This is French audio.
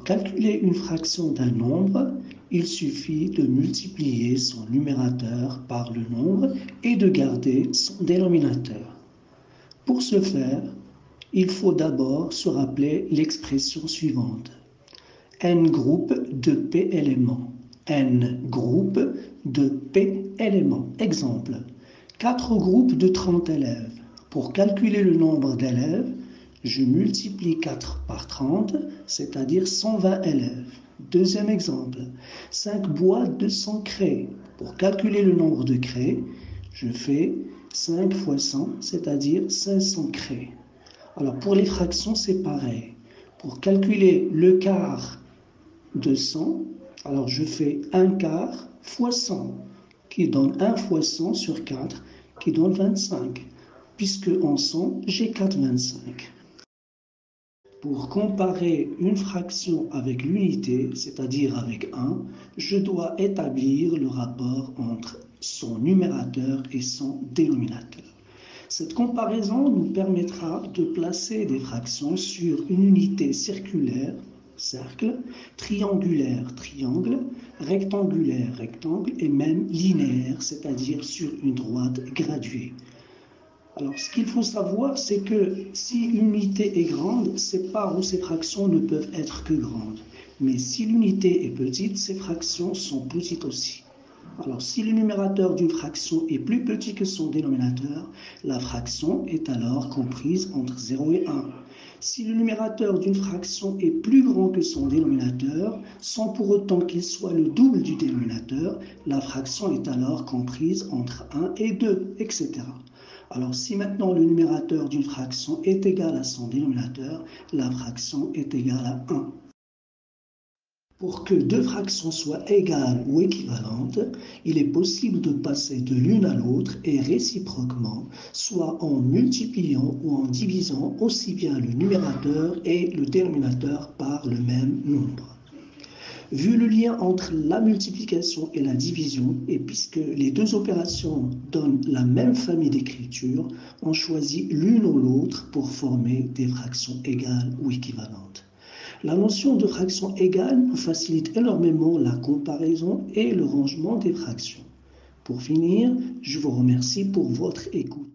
Pour calculer une fraction d'un nombre, il suffit de multiplier son numérateur par le nombre et de garder son dénominateur. Pour ce faire, il faut d'abord se rappeler l'expression suivante. N groupe de P éléments. N groupe de P éléments. Exemple, 4 groupes de 30 élèves. Pour calculer le nombre d'élèves, je multiplie 4 par 30, c'est-à-dire 120 élèves. Deuxième exemple, 5 boîtes de 100 craies. Pour calculer le nombre de craies, je fais 5 fois 100, c'est-à-dire 500 craies. Alors pour les fractions, c'est pareil. Pour calculer le quart de 100, alors je fais 1 quart fois 100, qui donne 1 fois 100 sur 4, qui donne 25, puisque en 100, j'ai 4,25. Pour comparer une fraction avec l'unité, c'est-à-dire avec 1, je dois établir le rapport entre son numérateur et son dénominateur. Cette comparaison nous permettra de placer des fractions sur une unité circulaire, cercle, triangulaire, triangle, rectangulaire, rectangle et même linéaire, c'est-à-dire sur une droite graduée. Alors, ce qu'il faut savoir, c'est que si l'unité est grande, ces parts ou ces fractions ne peuvent être que grandes. Mais si l'unité est petite, ces fractions sont petites aussi. Alors, si le numérateur d'une fraction est plus petit que son dénominateur, la fraction est alors comprise entre 0 et 1. Si le numérateur d'une fraction est plus grand que son dénominateur, sans pour autant qu'il soit le double du dénominateur, la fraction est alors comprise entre 1 et 2, etc. Alors, si maintenant le numérateur d'une fraction est égal à son dénominateur, la fraction est égale à 1. Pour que deux fractions soient égales ou équivalentes, il est possible de passer de l'une à l'autre et réciproquement, soit en multipliant ou en divisant aussi bien le numérateur et le dénominateur par le même nombre. Vu le lien entre la multiplication et la division, et puisque les deux opérations donnent la même famille d'écriture, on choisit l'une ou l'autre pour former des fractions égales ou équivalentes. La notion de fraction égale nous facilite énormément la comparaison et le rangement des fractions. Pour finir, je vous remercie pour votre écoute.